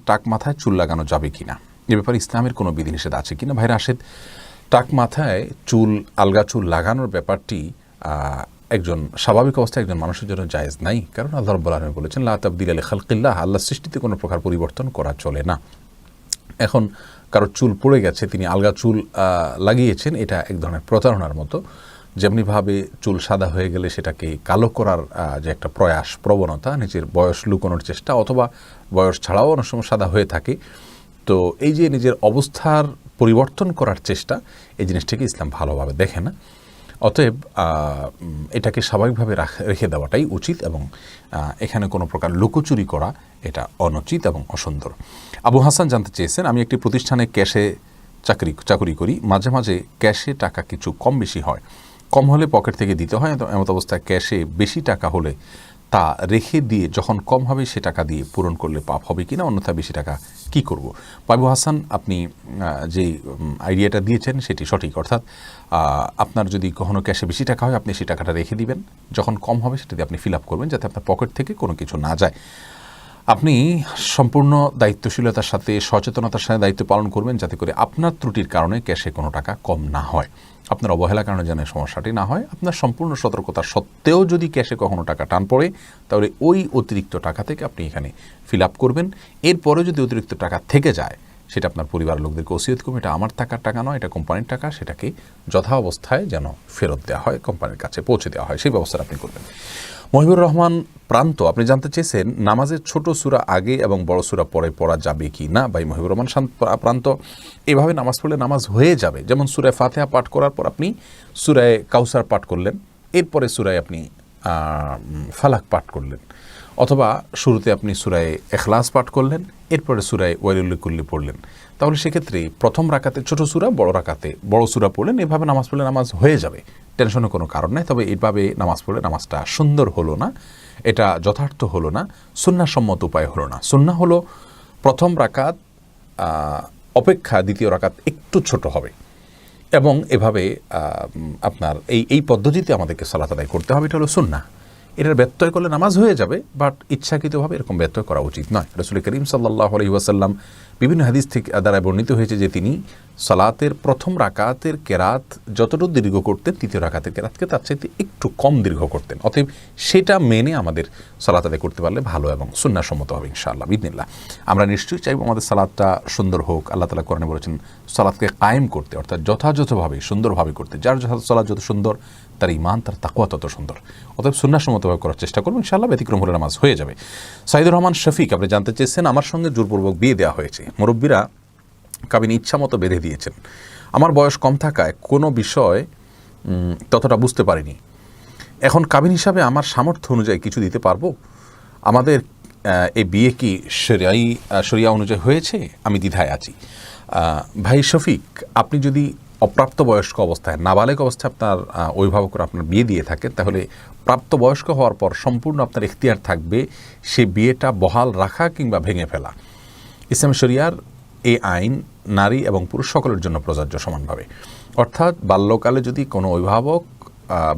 টাক মাথায় চুল লাগানো যাবে কিনা, এ ব্যাপারে ইসলামের কোনো বিধিনিষেধ আছে কিনা? ভাই রাশেদ, টাক মাথায় চুল, আলগা চুল লাগানোর ব্যাপারটি একজন স্বাভাবিক অবস্থায় একজন মানুষের জন্য জায়েজ নাই, কারণ আল্লাহ রাব্বুল আলামিন বলেছেন লা তাবদীলা লিখালকিল্লাহ, আল্লাহর সৃষ্টিতে কোনো প্রকার পরিবর্তন করা চলে না। এখন কারো চুল পড়ে গেছে, তিনি আলগা চুল লাগিয়েছেন, এটা এক ধরনের প্রতারণার মতো। যেমনিভাবে চুল সাদা হয়ে গেলে সেটাকে কালো করার যে একটা প্রয়াস, প্রবণতা, নিজের বয়স লুকোনোর চেষ্টা, অথবা বয়স ছাড়াও অনেক সময় সাদা হয়ে থাকে, তো এই যে নিজের অবস্থার পরিবর্তন করার চেষ্টা, এই জিনিসটাকে ইসলাম ভালোভাবে দেখে না। অতএব এটাকে স্বাভাবিকভাবে রেখে দেওয়াটাই উচিত, এবং এখানে কোনো প্রকার লুকোচুরি করা এটা অনুচিত এবং অসুন্দর। আবু হাসান জানতে চেয়েছেন, আমি একটি প্রতিষ্ঠানে ক্যাশে চাকরি করি, মাঝে মাঝে ক্যাশে টাকা কিছু কম বেশি হয়, কম হলে পকেট থেকে দিতে হয়, এমত অবস্থায় ক্যাশে বেশি টাকা হলে তা রেখে দিয়ে যখন কম হবে সে টাকা দিয়ে পূরণ করলে পাপ হবে কিনা, অন্যথা বেশি টাকা কি করব? আবু হাসান, আপনি যে আইডিয়াটা দিয়েছেন সেটি সঠিক, অর্থাৎ আপনার যদি কখনো ক্যাশে বেশি টাকা হয় আপনি সেই টাকাটা রেখে দিবেন, যখন কম হবে সেটা দিয়ে আপনি ফিল আপ করবেন, যাতে আপনার পকেট থেকে কোনো কিছু না যায়। আপনি সম্পূর্ণ দায়িত্বশীলতার সাথে, সচেতনতার সাথে দায়িত্ব পালন করবেন, যাতে করে আপনার ত্রুটির কারণে ক্যাশে কোনো টাকা কম না হয়, আপনার অবহেলার কারণে যেন সমস্যাটি না হয়। আপনার সম্পূর্ণ সতর্কতা সত্ত্বেও যদি ক্যাশে কখনো টাকা টান পড়ে, তাহলে ওই অতিরিক্ত টাকা থেকে আপনি এখানে ফিল আপ করবেন। এরপরে যদি অতিরিক্ত টাকা থেকে যায়, সেটা আপনার পরিবারের লোকদেরকে ওসিয়ত করবেন, এটা আমার টাকা নয়, এটা কোম্পানির টাকা, সেটাকে যথা অবস্থায় যেন ফেরত দেওয়া হয়, কোম্পানির কাছে পৌঁছে দেওয়া হয়, সেই ব্যবস্থা আপনি করবেন। মহিবুর রহমান প্রান্ত, আপনি জানতে চেয়েছেন নামাজের ছোট সূরা আগে এবং বড় সূরা পরে পড়া যাবে কি না। ভাই মহিবুর রহমান প্রান্ত, এভাবে নামাজ পড়লে নামাজ হয়ে যাবে। যেমন সূরা ফাতিহা পাঠ করার পর আপনি সূরা কাউসার পাঠ করলেন, এরপরে সূরায় আপনি ফালাক পাঠ করলেন, অথবা শুরুতে আপনি সূরা ইখলাস পাঠ করলেন, এরপরে সূরা ওয়াইলুল লিকুল্লি পড়লেন, তাহলে সেক্ষেত্রে প্রথম রাকাতে ছোট সূরা, বড় রাকাতে বড় সূরা পড়লেন, এভাবে নামাজ পড়লে নামাজ হয়ে যাবে, টেনশনের কোনো কারণ নেই। তবে এইভাবে নামাজ পড়লে নামাজটা সুন্দর হলো না, এটা যথার্থ হলো না, সুন্নাহসম্মত উপায় হলো না। সুন্নাহ হলো প্রথম রাকাত অপেক্ষা দ্বিতীয় রাকাত একটু ছোট হবে, এবং এভাবে আপনার এই পদ্ধতিতে আমাদেরকে সালাত আদায় করতে হবে, এটা হলো সুন্নাহ। এটার ব্যত্যয় করলে নামাজ হয়ে যাবে, বাট ইচ্ছাকৃতভাবে এরকম ব্যত্যয় করা উচিত নয়। রাসূল করিম সাল্লাল্লাহু আলাইহি ওয়াসাল্লাম বিভিন্ন হাদিস থেকে দ্বারা বর্ণিত হয়েছে যে তিনি সালাতের প্রথম রাকাতের কেরাত যতটুকু দীর্ঘ করতেন, তৃতীয় রাকাতের কেরাতকে তার চাইতে একটু কম দীর্ঘ করতেন। অতএব সেটা মেনে আমাদের সালাত আদায় করতে পারলে ভালো এবং সুন্নাহসম্মত হবে ইনশাআল্লাহ বিইذনিল্লাহ। আমরা নিশ্চয়ই চাইব আমাদের সালাতটা সুন্দর হোক। আল্লাহ তাআলা কোরআনে বলেছেন সালাতকে কায়েম করতে, অর্থাৎ যথাযথভাবে সুন্দরভাবে করতে। যার সালাত যত সুন্দর, তার ঈমান, তার তাকওয়া তত সুন্দর। অতএব সুন্নাহসম্মতভাবে করার চেষ্টা করব, ইনশাআল্লাহ ব্যতিক্রম হলে নামাজ হয়ে যাবে। সাইদুর রহমান শফিক, আপনি জানতে চেয়েছেন, আমার সঙ্গে জোরপূর্বক বিয়ে দেওয়া হয়েছে, মুরব্বীরা কাবিন ইচ্ছা মতো বেঁধে দিয়েছেন, আমার বয়স কম থাকায় কোনো বিষয় ততটা বুঝতে পারিনি, এখন কাবিন হিসাবে আমার সামর্থ্য অনুযায়ী কিছু দিতে পারবো? আমাদের এই বিয়ে কি শরিয়া অনুযায়ী হয়েছে? আমি দ্বিধায় আছি। ভাই শফিক, আপনি যদি অপ্রাপ্তবয়স্ক অবস্থায়, নাবালেগ অবস্থায় আপনার অভিভাবকরা আপনার বিয়ে দিয়ে থাকেন, তাহলে প্রাপ্তবয়স্ক হওয়ার পর সম্পূর্ণ আপনার এখতিয়ার থাকবে সে বিয়েটা বহাল রাখা কিংবা ভেঙে ফেলা। ইসলাম শরিয়ার এই আইন নারী এবং পুরুষ সকলের জন্য প্রযোজ্য সমানভাবে। অর্থাৎ বাল্যকালে যদি কোনো অভিভাবক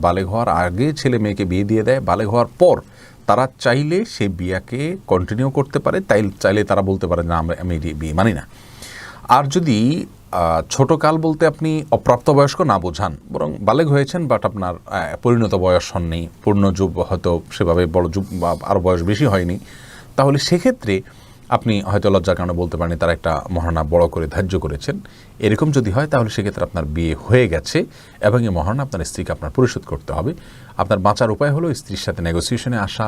বালেগ হওয়ার আগে ছেলে মেয়েকে বিয়ে দিয়ে দেয়, বালেগ হওয়ার পর তারা চাইলে সে বিয়াকে কন্টিনিউ করতে পারে, চাইলে তারা বলতে পারে না আমি বিয়ে মানি না। আর যদি ছোটকাল বলতে আপনি অপ্রাপ্তবয়স্ক না বোঝান, বরং বালেগ হয়েছেন বাট আপনার পরিণত বয়স হননি, পূর্ণ যুব হয়তো সেভাবে বড় যুব বা আরও বয়স বেশি হয়নি, তাহলে সেক্ষেত্রে আপনি হয়তো লজ্জার কারণে বলতে পারেন তারা একটা মহারণা বড় করে ধার্য করেছেন। এরকম যদি হয় তাহলে সেক্ষেত্রে আপনার বিয়ে হয়ে গেছে এবং এই মহারণা আপনার স্ত্রীকে আপনার পরিশোধ করতে হবে। আপনার বাঁচার উপায় হলো স্ত্রীর সাথে নেগোসিয়েশনে আসা,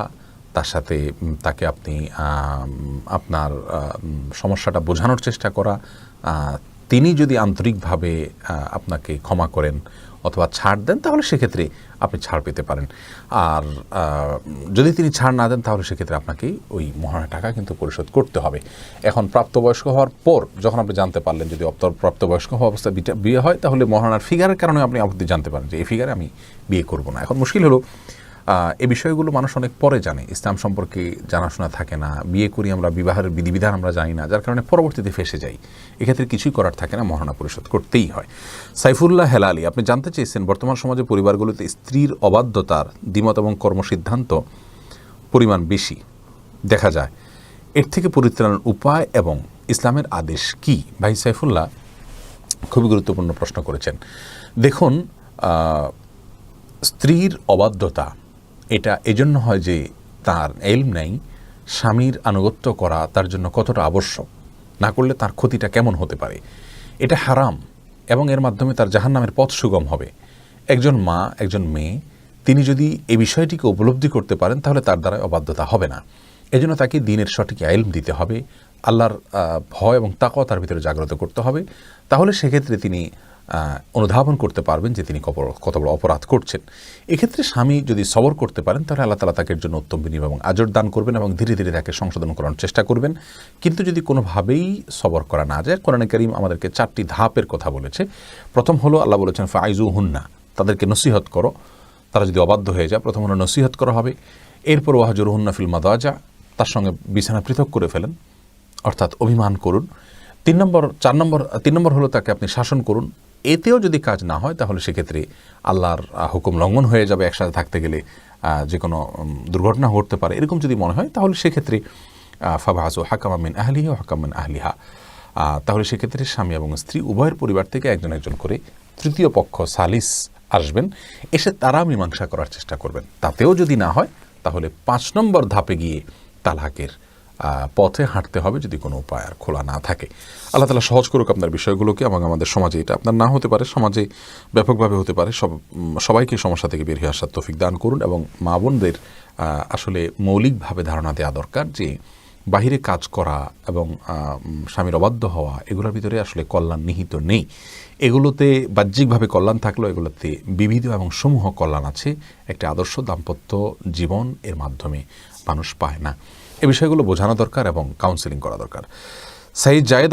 তার সাথে তাকে আপনি আপনার সমস্যাটা বোঝানোর চেষ্টা করা। তিনি যদি আন্তরিকভাবে আপনাকে ক্ষমা করেন অথবা ছাড় দেন, তাহলে সেক্ষেত্রে আপনি ছাড় পেতে পারেন। আর যদি তিনি ছাড় না দেন, তাহলে সেক্ষেত্রে আপনাকে ওই মহারণা টাকা কিন্তু পরিশোধ করতে হবে। এখন প্রাপ্তবয়স্ক হওয়ার পর যখন আপনি জানতে পারলেন, যদি প্রাপ্তবয়স্ক হওয়া অবস্থায় বিয়ে হয়, তাহলে মহারণার ফিগারের কারণে আপনি আপত্তি জানতে পারেন যে এই ফিগারে আমি বিয়ে করব না। এখন মুশকিল হলো এই বিষয়গুলো মানুষ অনেক পরে জানে, ইসলাম সম্পর্কে জানাশোনা থাকে না, বিয়ে করি আমরা, বিবাহের বিধিবিধান আমরা জানি না, যার কারণে পরবর্তীতে ফেসে যাই। এক্ষেত্রে কিছুই করার থাকে না, মহারণা পরিশোধ করতেই হয়। সাইফুল্লাহ হেলালি, আপনি জানতে চেয়েছেন, বর্তমান সমাজে পরিবারগুলোতে স্ত্রীর অবাধ্যতার দ্বিমত এবং কর্মসিদ্ধান্ত পরিমাণ বেশি দেখা যায়, এর থেকে পরিত্রাণের উপায় এবং ইসলামের আদেশ কি? ভাই সাইফুল্লাহ খুবই গুরুত্বপূর্ণ প্রশ্ন করেছেন। দেখুন, স্ত্রীর অবাধ্যতা এটা এজন্য হয় যে তার ইলম নেই স্বামীর আনুগত্য করা তার জন্য কতটা আবশ্যক, না করলে তার ক্ষতিটা কেমন হতে পারে। এটা হারাম এবং এর মাধ্যমে তার জাহান্নামের পথ সুগম হবে। একজন মা, একজন মেয়ে, তিনি যদি এই বিষয়টিকে উপলব্ধি করতে পারেন তাহলে তার দ্বারা অবাধ্যতা হবে না। এজন্য তাকে দ্বীনের সঠিক ইলম দিতে হবে, আল্লাহর ভয় এবং তাকওয়া তার ভিতরে জাগ্রত করতে হবে। তাহলে সেক্ষেত্রে তিনি অনুধাবন করতে পারবেন যে তিনি কত বড় অপরাধ করছেন। এক্ষেত্রে স্বামী যদি সবর করতে পারেন তাহলে আল্লাহ তাআলা তাকে জন্য উত্তম বিনিময় এবং আজর দান করবেন এবং ধীরে ধীরে তাকে সংশোধন করার চেষ্টা করবেন। কিন্তু যদি কোনোভাবেই সবর করা না যায়, কোরআনে কারীম আমাদেরকে 4টি ধাপের কথা বলেছে। প্রথম হলো আল্লাহ বলেছেন ফাইজুহুন্না, তাদেরকে নসিহত করো। তারা যদি অবাধ্য হয়ে যায়, প্রথম হলো নসিহত করা হবে। এরপর ওয়াহজুরুহুন্না ফিল মাদাজা, তার সঙ্গে বিছানা পৃথক করে ফেলেন, অর্থাৎ অভিমান করুন। 3 নম্বর হলো তাকে আপনি শাসন করুন। এতেও যদি কাজ না হয় তাহলে সেক্ষেত্রে আল্লাহর হুকুম লঙ্ঘন হয়ে যাবে, একসাথে থাকতে গেলে যে কোনো দুর্ঘটনা ঘটতে পারে, এরকম যদি মনে হয় তাহলে সেক্ষেত্রে ফাবআসু হাকামান মিন আহলিহি ওয়া হাকামান মিন আহলিহা, তাহলে সেক্ষেত্রে স্বামী এবং স্ত্রী উভয়ের পরিবার থেকে একজন একজন করে তৃতীয় পক্ষ সালিস আসবেন, এসে তারা মীমাংসা করার চেষ্টা করবেন। তাতেও যদি না হয় তাহলে 5 নম্বর ধাপে গিয়ে তালাকের পথে হাঁটতে হবে, যদি কোনো উপায় আর খোলা না থাকে। আল্লাহ তাআলা সহজ করুক আপনার বিষয়গুলোকে, এবং আমাদের সমাজে এটা আপনার না হতে পারে, সমাজে ব্যাপকভাবে হতে পারে। সবাইকে সমস্যা থেকে বের হয়ে আসার তৌফিক দান করুন। এবং মা বোনদের আসলে মৌলিকভাবে ধারণা দেওয়া দরকার যে বাহিরে কাজ করা এবং স্বামীর অবাধ্য হওয়া এগুলোর ভিতরে আসলে কল্যাণ নিহিত নেই। এগুলোতে বাহ্যিকভাবে কল্যাণ থাকলেও এগুলোতে বিবিধ এবং সমূহ কল্যাণ আছে। একটা আদর্শ দাম্পত্য জীবন এর মাধ্যমে মানুষ পায় না। এই বিষয়গুলো বোঝানো দরকার এবং কাউন্সেলিং করা দরকার। সাইদ জায়েদ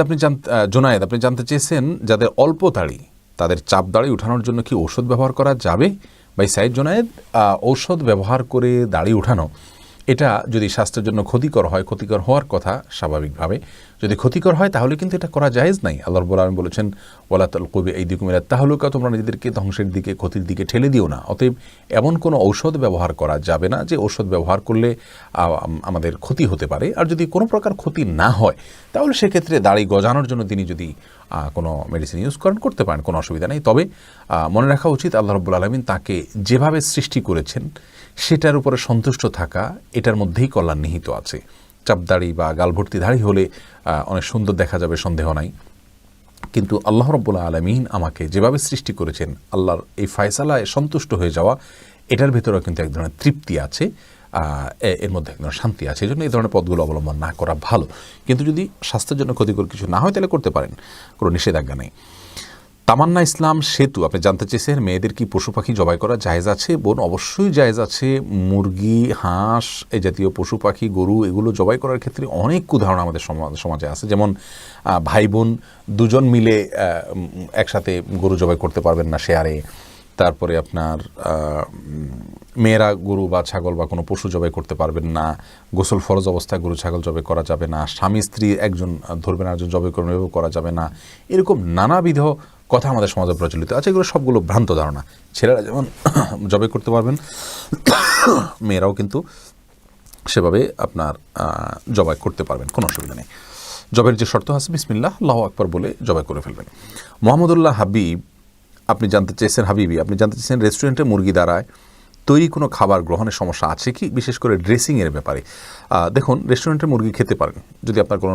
জোনায়েদ আপনি জানতে চেয়েছেন, যাদের অল্প দাড়ি তাদের চাপ দাড়ি উঠানোর জন্য কি ঔষধ ব্যবহার করা যাবে? ভাই সাইদ জোনায়েদ, ঔষধ ব্যবহার করে দাড়ি উঠানো এটা যদি স্বাস্থ্যের জন্য ক্ষতিকর হয়, ক্ষতিকর হওয়ার কথা স্বাভাবিকভাবে, যদি ক্ষতিকর হয় তাহলে কিন্তু এটা করা জায়েজ নাই। আল্লাহ রাব্বুল আলামিন বলেছেন ওয়ালা তালকু বিআইদিকুম ইলা তাহলুকা, তোমরা নিজেদেরকে ধ্বংসের দিকে, ক্ষতির দিকে ঠেলে দিও না। অতএব এমন কোনো ঔষধ ব্যবহার করা যাবে না যে ঔষধ ব্যবহার করলে আমাদের ক্ষতি হতে পারে। আর যদি কোনো প্রকার ক্ষতি না হয় তাহলে সেক্ষেত্রে দাড়ি গজানোর জন্য তিনি যদি কোনো মেডিসিন ইউজ করতে পারেন, কোনো অসুবিধা নেই। তবে মনে রাখা উচিত আল্লাহ রাব্বুল আলামিন তাকে যেভাবে সৃষ্টি করেছেন সেটার উপরে সন্তুষ্ট থাকা, এটার মধ্যেই কল্যাণ নিহিত আছে। চাপদাড়ি বা গালভর্তি দাড়ি হলে অনেক সুন্দর দেখা যাবে, সন্দেহ নাই, কিন্তু আল্লাহ রাব্বুল আলামিন আমাকে যেভাবে সৃষ্টি করেছেন, আল্লাহর এই ফয়সালায় সন্তুষ্ট হয়ে যাওয়া, এটার ভিতরেও কিন্তু এক ধরনের তৃপ্তি আছে, এর মধ্যে এক ধরনের শান্তি আছে। এই জন্য এই ধরনের পথগুলো অবলম্বন না করা ভালো। কিন্তু যদি স্বাস্থ্যের জন্য ক্ষতিকর কিছু না হয় তাহলে করতে পারেন, কোনো নিষেধাজ্ঞা নেই। তামান্না ইসলাম সেতু আপনি জানতে চেয়েছেন, মেয়েদের কি পশু পাখি জবাই করা জায়েজ আছে? বোন, অবশ্যই জায়েজ আছে। মুরগি, হাঁস, এই জাতীয় পশু পাখি, গরু, এগুলো জবাই করার ক্ষেত্রে অনেক উদাহরণ আমাদের সমাজে আছে। যেমন ভাই বোন দুজন মিলে একসাথে গরু জবাই করতে পারবেন না শেয়ারে। তারপরে আপনার মেয়েরা গরু বা ছাগল বা কোনো পশু জবাই করতে পারবেন না। গোসল ফরজ অবস্থায় গরু ছাগল জবাই করা যাবে না। স্বামী স্ত্রী একজন ধরবেন আর একজন জবাই করবেন, এভাবে করা যাবে না। এরকম নানাবিধ কথা আমাদের সমাজে প্রচলিত আছে। এগুলো সবগুলো ভ্রান্ত ধারণা। ছেলেরা যেমন জবাই করতে পারবেন, মেয়েরাও কিন্তু সেভাবে আপনার জবাই করতে পারবেন, কোনো অসুবিধা নেই। জবের যে শর্ত আছে বিসমিল্লাহ আল্লাহু আকবার বলে জবাই করে ফেলবেন। মোহাম্মদুল্লাহ হাবিবি আপনি জানতে চেয়েছেন রেস্টুরেন্টে মুরগি দ্বারায় তৈরি কোনো খাবার গ্রহণের সমস্যা আছে কি, বিশেষ করে ড্রেসিংয়ের ব্যাপারে? দেখুন, রেস্টুরেন্টের মুরগি খেতে পারেন যদি আপনার কোনো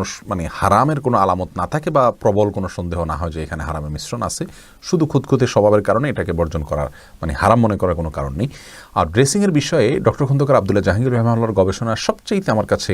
হারামের কোনো আলামত না থাকে বা প্রবল কোনো সন্দেহ না হয় যে এখানে হারামের মিশ্রণ আছে। শুধু খুঁতখুঁতে স্বভাবের কারণে এটাকে বর্জন করার হারাম মনে করার কোনো কারণ নেই। আর ড্রেসিংয়ের বিষয়ে ডক্টর খন্দকার আব্দুল্লাহ জাহাঙ্গীর রহমানুল্লাহর গবেষণা সবচেয়ে আমার কাছে